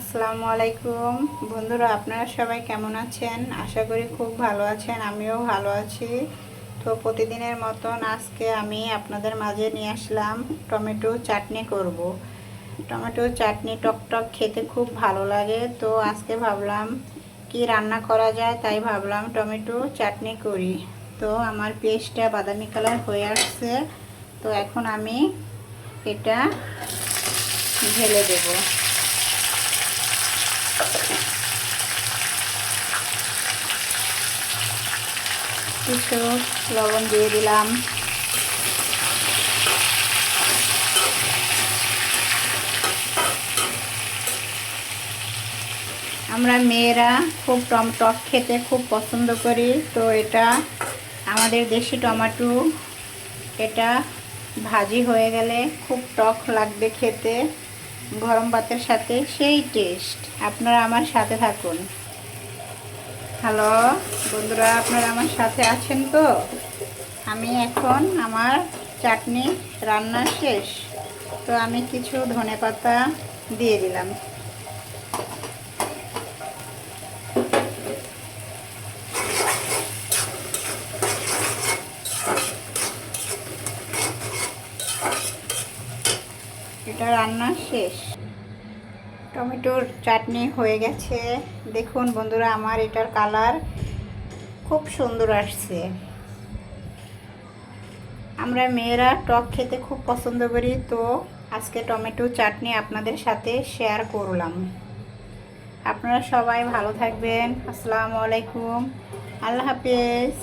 আসসালামু আলাইকুম বন্ধুরা, আপনারা সবাই কেমন আছেন? আশা করি খুব ভালো আছেন। আমিও ভালো আছি। তো প্রতিদিনের মতন আজকে আমি আপনাদের মাঝে নিয়ে আসলাম টমেটো চাটনি করব। টমেটো চাটনি টকটক খেতে খুব ভালো লাগে। তো আজকে ভাবলাম কি রান্না করা যায়, তাই ভাবলাম টমেটো চাটনি করি। তো আমার পেস্টটা বাদামি কালার হয়ে আসছে। তো এখন আমি এটা ঢেলে দেবো। কিছু লবণ দিয়ে দিলাম। আমরা মেয়েরা খুব টক খেতে খুব পছন্দ করি। তো এটা আমাদের দেশি টমেটো, এটা ভাজি হয়ে গেলে খুব টক লাগবে খেতে, গরম ভাতের সাথে সেই টেস্ট। আপনারা আমার সাথে থাকুন। হ্যালো বন্ধুরা, আপনারা আমার সাথে আছেন তো? আমি এখন আমার চাটনি রান্না শেষ। তো আমি কিছু ধনেপাতা দিয়ে দিলাম। এটা রান্না শেষ। টমেটোর চাটনি হয়ে গেছে। দেখুন বন্ধুরা, আমার এটার কালার খুব সুন্দর আসছে। আমরা মেয়েরা টক খেতে খুব পছন্দ করি। তো আজকে টমেটো চাটনি আপনাদের সাথে শেয়ার করলাম। আপনারা সবাই ভালো থাকবেন। আসসালামু আলাইকুম, আল্লাহ হাফেজ।